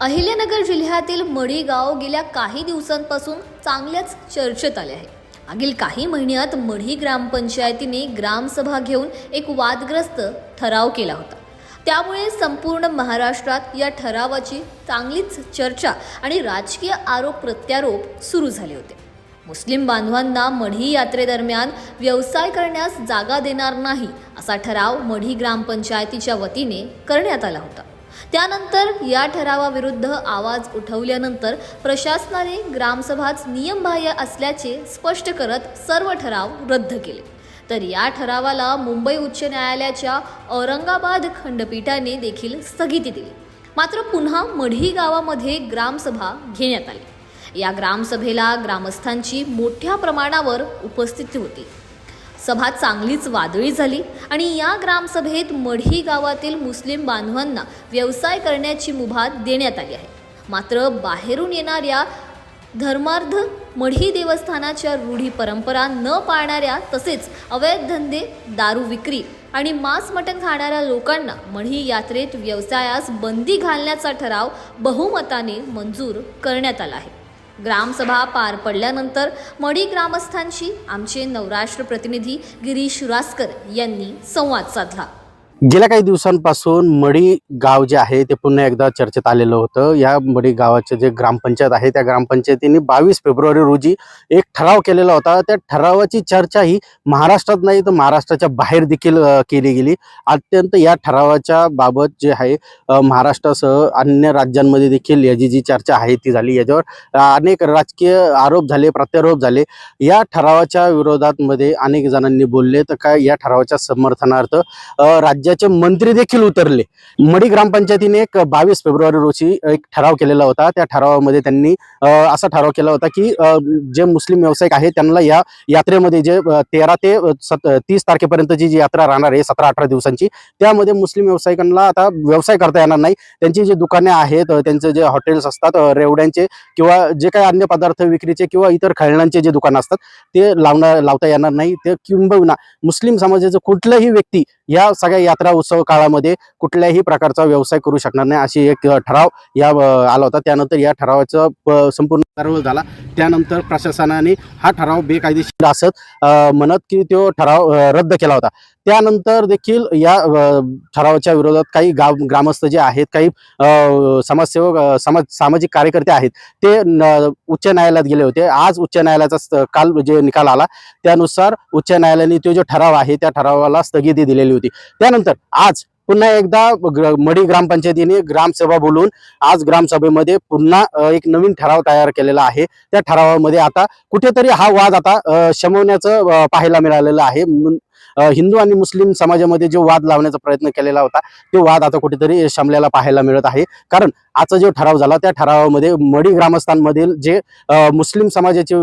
अहिल्यानगर जिल्ह्यातील मढी गाव गेल्या काही दिवसांपासून चांगल्याच चर्चेत आले आहे। मागील काही महिन्यात मढी ग्रामपंचायतीने ग्रामसभा घेऊन एक वादग्रस्त ठराव केला होता। त्यामुळे संपूर्ण महाराष्ट्रात या ठरावाची चांगलीच चर्चा आणि राजकीय आरोप प्रत्यारोप सुरू झाले होते। मुस्लिम बांधवांना मढी यात्रेदरम्यान व्यवसाय करण्यास जागा देणार नाही असा ठराव मढी ग्रामपंचायतीच्या वतीने करण्यात आला होता। त्यानंतर या ठरावाविरुद्ध आवाज उठवल्यानंतर प्रशासनाने ग्रामसभाच नियमबाह्य असल्याचे स्पष्ट करत सर्व ठराव रद्द केले। तर या ठरावाला मुंबई उच्च न्यायालयाच्या औरंगाबाद खंडपीठाने देखील स्थगिती दिली। मात्र पुन्हा मढी गावामध्ये ग्रामसभा घेण्यात आली। या ग्रामसभेला ग्रामस्थांची मोठ्या प्रमाणावर उपस्थिती होती। सभा चांगलीच वादळी झाली आणि या ग्रामसभेत मढी गावातील मुस्लिम बांधवांना व्यवसाय करण्याची मुभा देण्यात आली आहे। मात्र बाहेरून येणाऱ्या धर्मार्थ मढी देवस्थानाच्या रूढी परंपरा न पाळणाऱ्या तसेच अवैध धंदे, दारू विक्री आणि मांस मटण खाणाऱ्या लोकांना मढी यात्रेत व्यवसायास बंदी घालण्याचा ठराव बहुमताने मंजूर करण्यात आला आहे। ग्रामसभा पार पडल्यानंतर मढी ग्रामस्थांशी आमचे नवराष्ट्र प्रतिनिधी गिरीश रासकर यांनी संवाद साधला। गेल्या काही दिवसांपासून मढी गाव जे आहे ते पुन्हा एकदा चर्चेत आलेलं होतं। या मढी गावाचे जे ग्रामपंचायत आहे त्या ग्रामपंचायतीने 22 फेब्रुवारी रोजी एक ठराव केलेला होता। त्या ठरावाची चर्चा ही महाराष्ट्रात नाही तर महाराष्ट्राच्या बाहेर देखील केली गेली। अत्यंत या ठरावाच्या बाबत जे आहे महाराष्ट्रासह अन्य राज्यांमध्ये देखील याची जी चर्चा आहे ती झाली। याच्यावर अनेक राजकीय आरोप झाले, प्रत्यारोप झाले। या ठरावाच्या विरोधात मध्ये अनेक जणांनी बोलले तर काय या ठरावाच्या समर्थनार्थ राज्याचे मंत्री देखील उतरले। मढी ग्रामपंचायतीने एक 22 फेब्रुवारी रोजी एक ठराव केलेला होता। त्या ठरावामध्ये त्यांनी असा ठराव केला होता की जे मुस्लिम व्यावसायिक आहेत त्यांना या यात्रेमध्ये जे 13 ते 30 तारखेपर्यंतची जी यात्रा राहणार आहे 17-18 दिवसांची, त्यामध्ये मुस्लिम व्यावसायिकांना आता व्यवसाय करता येणार नाही। त्यांची जी दुकाने आहेत, त्यांचे जे हॉटेल्स असतात, रेवड्यांचे किंवा जे काही अन्य पदार्थ विक्रीचे किंवा इतर खेळण्यांचे जे दुकानं असतात ते लावता येणार नाही। ते किंबहुना मुस्लिम समाजाचं कुठलाही व्यक्ती या सगळ्या यात्रा उत्सव काळामध्ये कुठल्याही प्रकारचा व्यवसाय करू शकणार नाही अशी एक ठराव या आला होता। त्यानंतर या ठरावाचा संपूर्ण ठराव झाला। त्यानंतर प्रशासनाने हा ठराव बेकायदेशीर असत म्हणत की तो ठराव रद्द केला होता। त्यानंतर देखील या ठरावाच्या विरोधात काही ग्रामस्थ जे आहेत, काही समाजसेवक, सामाजिक कार्यकर्ते आहेत ते उच्च न्यायालयात गेले होते। आज उच्च न्यायालयाचा काल जे निकाल आला त्यानुसार उच्च न्यायालयाने तो जो ठराव आहे त्या ठरावाला स्थगिती दिलेली होती। त्यानंतर आज पुन्हा एकदा मढी ग्रामपंचायतीने ग्रामसभा बोलून आज ग्रामसभेमध्ये पुन्हा एक नवीन ठराव तयार केलेला आहे। त्या ठरावामध्ये आता कुठेतरी हा वाद आता शमवण्याचं पाहायला मिळालेलं आहे। हिंदू आणि मुस्लिम समाजामध्ये जो वाद लावण्याचा प्रयत्न केलेला होता तो वाद आता कुठेतरी शमल्याला पाहायला मिळत आहे। कारण आजचा जो ठराव झाला त्या ठरावामध्ये मढी ग्रामस्थांमधील जे मुस्लिम समाजाचे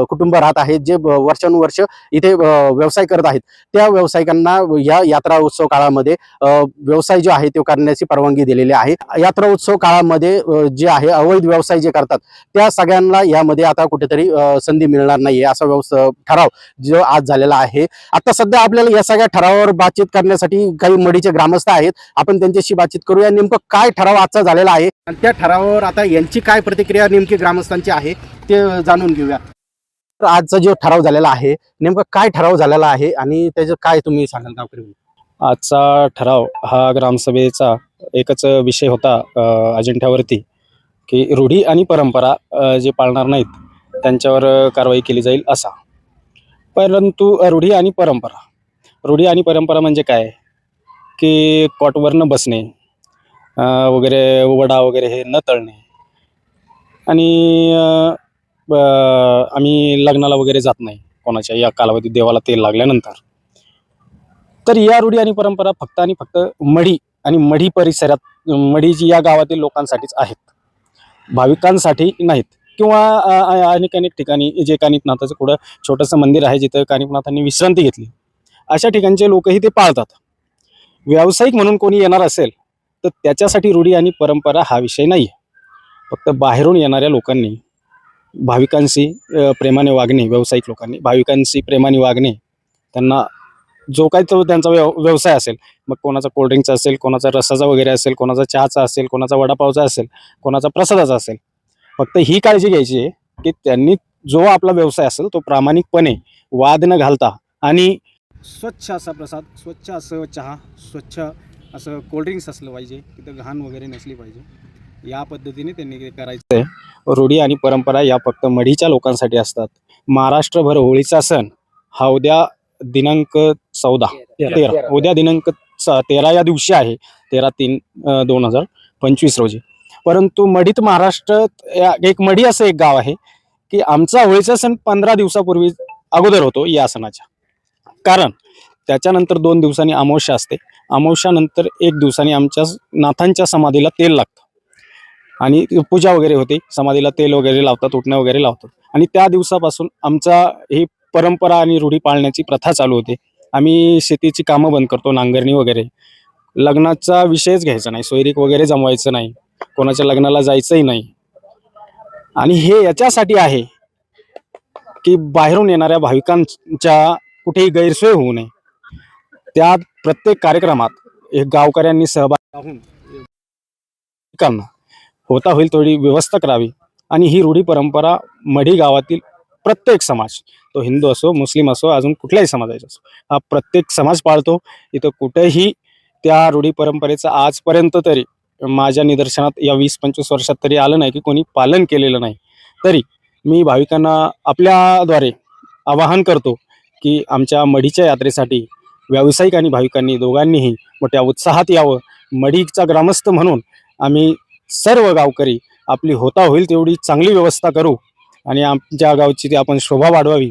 कुटुंब राहत आहेत, जे वर्षानुवर्ष इथे व्यवसाय करत आहेत, त्या व्यावसायिकांना या यात्रा उत्सव काळामध्ये व्यवसाय जो आहे तो करण्याची परवानगी दिलेली आहे। यात्रा उत्सव काळामध्ये जे आहे अवैध व्यवसाय जे करतात त्या सगळ्यांना यामध्ये आता कुठेतरी संधी मिळणार नाहीये असा ठराव जो आज झालेला आहे। आता सध्या आपल्याला या सगळ्या ठरावावर बातचीत करण्यासाठी काही मढीचे ग्रामस्थ आहेत, आपण त्यांच्याशी बातचीत करूया। नेमकं काय ठराव आजचा झालेला आहे आणि त्या ठरावावर आता यांची काय प्रतिक्रिया नेमकी ग्रामस्थांची आहे ते जाणून घेऊया। आजचा जो ठराव झालेला आहे नेमकं काय ठराव झालेला आहे आणि त्याचं काय तुम्ही सांगाल गावकरी? आजचा ठराव हा ग्रामसभेचा एकच विषय होता अजेंड्यावरती की रूढी आणि परंपरा जे पाळणार नाहीत त्यांच्यावर कारवाई केली जाईल असा। परंतु रूढी आणि परंपरा म्हणजे काय की कॉटवर न बसणे वगैरे, वडा वगैरे हे न तळणे आणि आम्ही लग्नाला वगैरे जात नाही कोणाच्या या कालावधीत देवाला तेल लागल्यानंतर। तर या रूढी आणि परंपरा फक्त आणि फक्त मढी आणि मढी परिसरात मढीची या गावातील लोकांसाठीच आहेत, भाविकांसाठी नाहीत। किंवा अनेक ठिकाणी जे कानिफनाथाचं पुढं छोटंसं मंदिर आहे जिथं कानिफनाथांनी विश्रांती घेतली अशा ठिकाणचे लोकही ते पाळतात। व्यावसायिक म्हणून कोणी येणार असेल तर त्याच्यासाठी रूढी आणि परंपरा हा विषय नाही आहे। फक्त बाहेरून येणाऱ्या लोकांनी भाविकांशी प्रेमाने वागणे, व्यावसायिक लोकांनी भाविकांशी प्रेमाने वागणे, त्यांना जो काही तो त्यांचा व्यवसाय असेल, मग कोणाचा कोल्ड्रिंकचा असेल, कोणाचा रसाचा वगैरे असेल, कोणाचा चहाचा असेल, कोणाचा वडापावचा असेल, कोणाचा प्रसादाचा असेल. फक्त ही काळजी घ्यायची आहे की त्यांनी जो आपला व्यवसाय असेल तो प्रामाणिकपणे वाद न घालता आणि स्वच्छ असा प्रसाद, स्वच्छ असं चहा, स्वच्छ असं कोल्ड्रिंक्स असलं पाहिजे, तिथं घाण वगैरे नसली पाहिजे. या पद्धतीने त्यांनी ते करायचं आहे. रूढी आणि परंपरा या फक्त मढीच्या लोकांसाठी असतात. महाराष्ट्रभर होळीचा सण हा उद्या दिनांक 13 उद्या दिनांक 13 या दिवशी आहे, 13/3/2025 रोजी. परंतु मढीत महाराष्ट्रात एक मढी असं एक गाव आहे की आमचा होळीचा सण 15 दिवसापूर्वी अगोदर होतो या सणाच्या. कारण त्याच्यानंतर 2 दिवसांनी अमावस्या असते. अमावस्यानंतर 1 दिवसांनी आमच्या नाथांच्या समाधीला तेल लागतं आणि पूजा वगैरे होते. समाधीला तेल वगैरे लावतात, उटणं वगैरे लावतात आणि त्या दिवसापासून आमचा ही परंपरा आणि रूढी पाळण्याची प्रथा चालू होते. आम्ही शेतीची कामं बंद करतो, नांगरणी वगैरे. लग्नाचा विषयच घ्यायचा नाही, सोयरीक वगैरे जमवायचं नाही, कोणाच्या लग्नाला जायचंही नाही. आणि हे याच्यासाठी आहे की बाहेरून येणाऱ्या भाविकांच्या कुठेही गैरसोय होऊ नये. त्या प्रत्येक कार्यक्रमात एक गावकऱ्यांनी सहभागी राहून भाविकांना होता होईल तेवढी व्यवस्था करावी. आणि ही रूढी परंपरा मढी गावातील प्रत्येक समाज, तो हिंदू असो, मुस्लिम असो, अजून कुठल्याही समाजाचा असो, हा प्रत्येक समाज पाळतो. इथं कुठेही त्या रूढी परंपरेचं आजपर्यंत तरी माझ्या निदर्शनात या 20-25 वर्षात तरी आलं नाही की कोणी पालन केलेलं नाही. तरी मी भाविकांना आपल्याद्वारे आवाहन करतो की आमच्या मढीच्या यात्रेसाठी व्यावसायिक आणि भाविकांनी दोघांनीही मोठ्या उत्साहात यावं. मढीचा ग्रामस्थ म्हणून आम्ही सर्व गावकरी आपली होता होईल तेवढी चांगली व्यवस्था करू आणि आमच्या गावची ती आपण शोभा वाढवावी,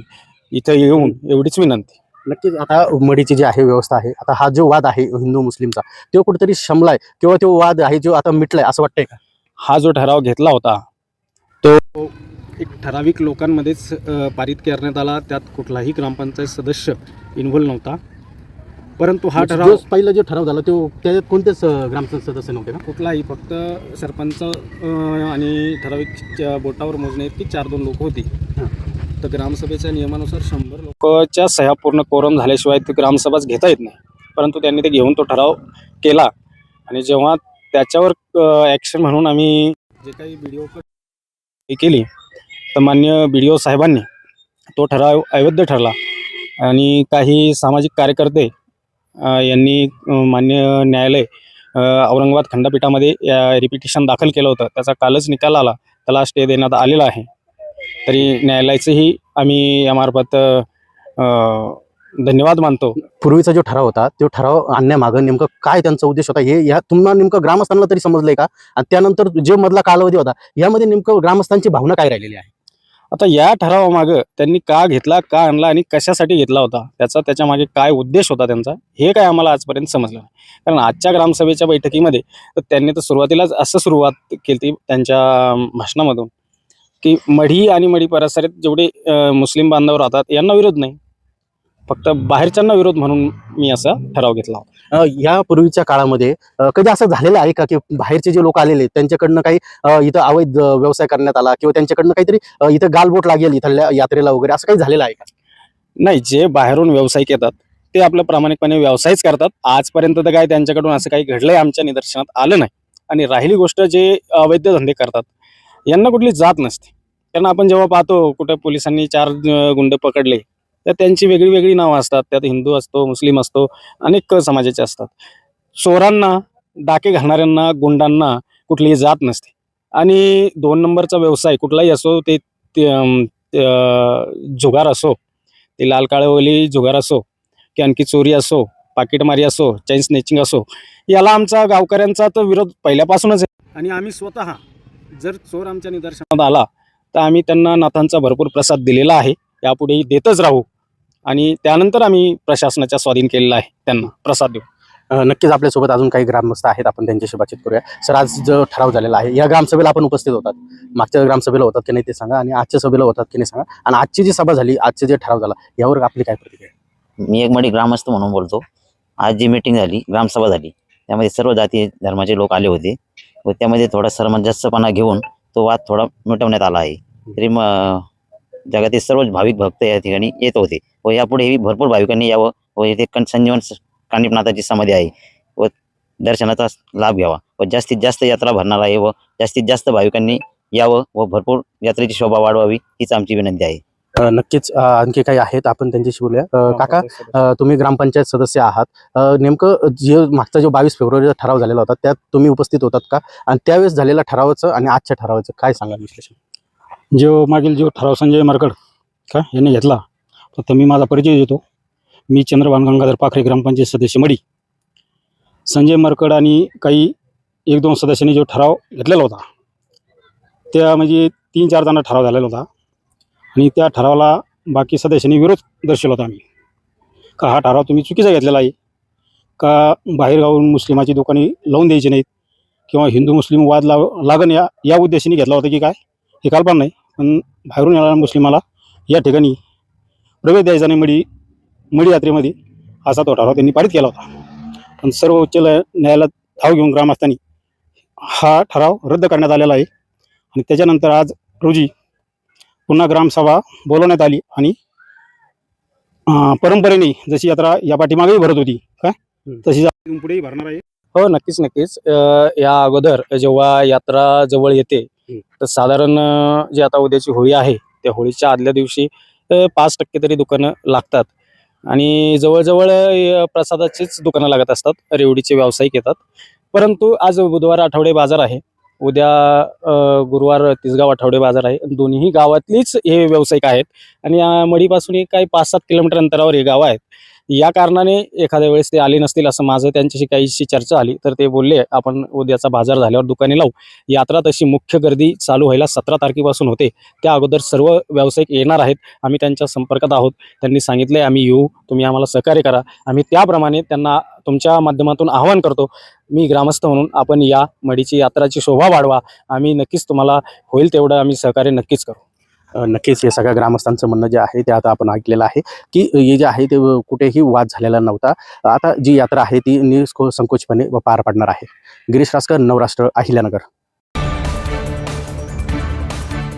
इथं येऊन एवढीच विनंती. नक्कीच. आता मढीची जी आहे व्यवस्था आहे, आता हा जो वाद आहे हिंदू मुस्लिमचा, तो कुठेतरी शमलाय किंवा तो वाद आहे जो आता मिटलाय असं वाटतंय का? हा जो ठराव घेतला होता तो एक ठराविक लोकांमध्येच पारित करण्यात आला. त्यात कुठलाही ग्रामपंचायत सदस्य इन्व्हॉल्व नव्हता. परंतु हा ठराव जो पहिला जो ठराव झाला तो त्याच्यात कोणतेच ग्रामपंचायत सदस्य नव्हते ना? कुठलाही, फक्त सरपंच आणि ठराविक बोटावर मोजणे की 4-2 लोक होती. तर ग्रामसभेच्या नियमानुसार 100 लोकांच्या सह्या पूर्ण कोरम झाल्याशिवाय ती ग्रामसभाच घेता येत नाही. परंतु त्यांनी ते घेऊन तो ठराव केला आणि जेव्हा त्याच्यावर ॲक्शन म्हणून आम्ही जे काही व्हिडिओ केली तर मान्य BDO साहेबांनी तो ठराव अवैध ठरला आणि काही सामाजिक कार्यकर्ते यांनी मान्य न्यायालय औरंगाबाद खंडपीठामध्ये रिपिटिशन दाखल केलं होतं. त्याचा कालच निकाल आला, त्याला स्टे देण्यात आलेला आहे. तरी न्यायालयाचेही आम्ही यामार्फत धन्यवाद मानतो. पूर्वीचा जो ठराव होता तो ठराव आणण्यामागं नेमकं काय त्यांचा उद्देश होता हे या तुम्हाला नेमकं ग्रामस्थांना तरी समजलंय का? आणि त्यानंतर जो मधला कालावधी होता यामध्ये नेमकं ग्रामस्थांची भावना काय राहिलेली आहे? आता या ठरावामागं त्यांनी का घेतला, का आणला आणि कशासाठी घेतला होता, त्याच्या मागे काय उद्देश होता त्यांचा, हे काय आम्हाला आजपर्यंत समजलं नाही. कारण आजच्या ग्रामसभेच्या बैठकीमध्ये तर त्यांनी तर सुरुवातीलाच असं सुरुवात केली त्यांच्या भाषणामधून की मढी आणि मढी परिसरात जेवढे मुस्लिम बांधव राहतात यांना विरोध नाही, फक्त बाहेरच्यांना विरोध म्हणून मी असा ठराव घेतला होता. या पूर्वीच्या काळामध्ये कधी असं झालेलं आहे का की बाहेरचे जे लोक आलेले त्यांच्याकडनं काही इथं अवैध व्यवसाय करण्यात आला किंवा त्यांच्याकडनं काहीतरी इथं गालबोट लागेल इथल्या यात्रेला वगैरे असं काही झालेलं आहे का? नाही, जे बाहेरून व्यावसायिक येतात ते आपलं प्रामाणिकपणे व्यवसायच करतात. आजपर्यंत तर काय त्यांच्याकडून असं काही घडलंय आमच्या निदर्शनात आलं नाही. आणि राहिली गोष्ट जे अवैध धंदे करतात यांना कुठली जात नसते. कारण आपण जेव्हा पाहतो कुठे पोलिसांनी 4 गुंड पकडले तर त्यांची वेगळी वेगळी नावं असतात. त्यात हिंदू असतो, मुस्लिम असतो, अनेक समाजाचे असतात. चोरांना, डाके घालणाऱ्यांना, गुंडांना कुठलीही जात नसते. आणि 2 नंबरचा व्यवसाय कुठलाही असो, ते जुगार असो, ते लाल काळेवाली जुगार असो की आणखी चोरी असो, पाकिटमारी असो, चैन स्नेचिंग असो, याला आमचा गावकऱ्यांचा तर विरोध पहिल्यापासूनच आहे. आणि आम्ही स्वतः जर चोर आमच्या निदर्शनात आला तर आम्ही त्यांना नाथांचा भरपूर प्रसाद दिलेला आहे, यापुढेही देतच राहू. आणि त्यानंतर आम्ही प्रशासनाच्या स्वाधीन केलेला आहे त्यांना प्रसाद देऊ. नक्कीच आपल्यासोबत अजून काही ग्रामस्थ आहेत, आपण त्यांच्याशी बातचीत करूया. सर, आज जो ठराव झालेला आहे या ग्रामसभेला आपण उपस्थित होतात, मागच्या ग्रामसभेला होतात की नाही ते सांगा, आणि आजच्या सभेला होतात की नाही सांगा, आणि आजची जी सभा झाली, आजचे जे ठराव झाला यावर आपली काय प्रतिक्रिया? मी एक मढी ग्रामस्थ म्हणून बोलतो. आज जी मीटिंग झाली, ग्रामसभा झाली, त्यामध्ये सर्व जाती धर्माचे लोक आले होते व त्यामध्ये थोडा सामंजस्यपणा घेऊन तो वाद थोडा मिटवण्यात आला आहे. तरी जगातील सर्व भाविक भक्त या ठिकाणी येत होते व यापुढेही भरपूर भाविकांनी यावं व येथे संजीवन कानिपनाथाची समाधी आहे व दर्शनाचा लाभ घ्यावा व जास्तीत जास्त यात्रा भरणार आहे व जास्तीत जास्त भाविकांनी यावं व भरपूर यात्रेची शोभा वाढवावी हीच आमची विनंती आहे. नक्कीच आणखी काही आहेत आपण त्यांच्याशी बोलूया. काका, तुम्ही ग्रामपंचायत सदस्य आहात. नेमकं जे मागचा जो 22 फेब्रुवारीचा ठराव झालेला होता त्यात तुम्ही उपस्थित होतात का, आणि त्यावेळेस झालेल्या ठरावाचं आणि आजच्या ठरावाचं काय सांगाल विश्लेषण? मागील जो ठराव संजय मरकड का यांनी घेतला, तर मी माझा परिचय देतो. मी चंद्रभान गंगाधर पाखरे, ग्रामपंचायत सदस्य मडी. संजय मरकड आणि काही 1-2 सदस्यांनी जो ठराव घेतलेला होता, त्या म्हणजे 3-4 जणांना ठराव झालेला होता आणि त्या ठरावाला बाकी सदस्यांनी विरोध दर्शवला होता. आम्ही का हा ठराव तुम्ही चुकीचा घेतलेला आहे, का बाहेरगावून मुस्लिमाची दुकाने लावून द्यायची नाहीत किंवा हिंदू मुस्लिम वाद लागण या उद्देशाने घेतला होता की काय, हे कल्पना नाही. पण बाहेरून येणाऱ्या मुस्लिमाला या ठिकाणी प्रवेश द्यायचा नाही मडी यात्रेमध्ये, असा तो ठराव त्यांनी पारित केला होता. पण सर्वोच्च न्यायालयात धाव घेऊन ग्रामस्थांनी हा ठराव रद्द करण्यात आलेला आहे. आणि त्याच्यानंतर आज रोजी पुन्हा ग्रामसभा बोलवण्यात आली आणि परंपरेने जशी यात्रा या पाठीमागेही भरत होती काय, तशी पुढेही भरणार आहे. हो, नक्कीच. या अगोदर जेव्हा यात्रा जवळ येते, तर साधारण जी आता उद्याची होळी आहे त्या होळीच्या आदल्या दिवशी 5% तरी दुकानं लागतात आणि जवळजवळ प्रसादाचीच दुकानं लागत असतात. रेवडीचे व्यावसायिक येतात. परंतु आज बुधवार आठवडे बाजार आहे, उद्या गुरुवार तिसगाव आठवडे बाजार आहे. दोन्ही गावातलीच हे व्यावसायिक आहेत आणि मडीपासून एक काही 5-7 किलोमीटर अंतरावर हे गाव आहेत. या कारणाने एखाद्या वेळेस ते आले नसतील असं माझं त्यांच्याशी काहीशी चर्चा आली, तर ते बोलले आपण उद्याचा बाजार झाल्यावर दुकाने लावू. यात्रा तशी मुख्य गर्दी चालू व्हायला 17 तारखेपासून होते, त्या अगोदर सर्व व्यावसायिक येणार आहेत. आम्ही त्यांच्या संपर्कात आहोत. त्यांनी सांगितले आम्ही येऊ, तुम्ही आम्हाला सहकार्य करा. आम्ही त्याप्रमाणे त्यांना तुमच्या माध्यमातून आवाहन करतो. मी ग्रामस्थ म्हणून आपण या मडीची यात्राची शोभा वाढवा. आम्ही नक्कीच तुम्हाला होईल तेवढं आम्ही सहकार्य नक्कीच करू. नक्कीच हे सगळ्या ग्रामस्थांचं म्हणणं जे आहे ते आता आपण ऐकलेलं आहे की हे जे आहे ते कुठेही वाद झालेला नव्हता. आता जी यात्रा आहे ती निसंकोचपणे पार पडणार आहे. गिरीश रासकर, नवराष्ट्र, अहिल्यानगर.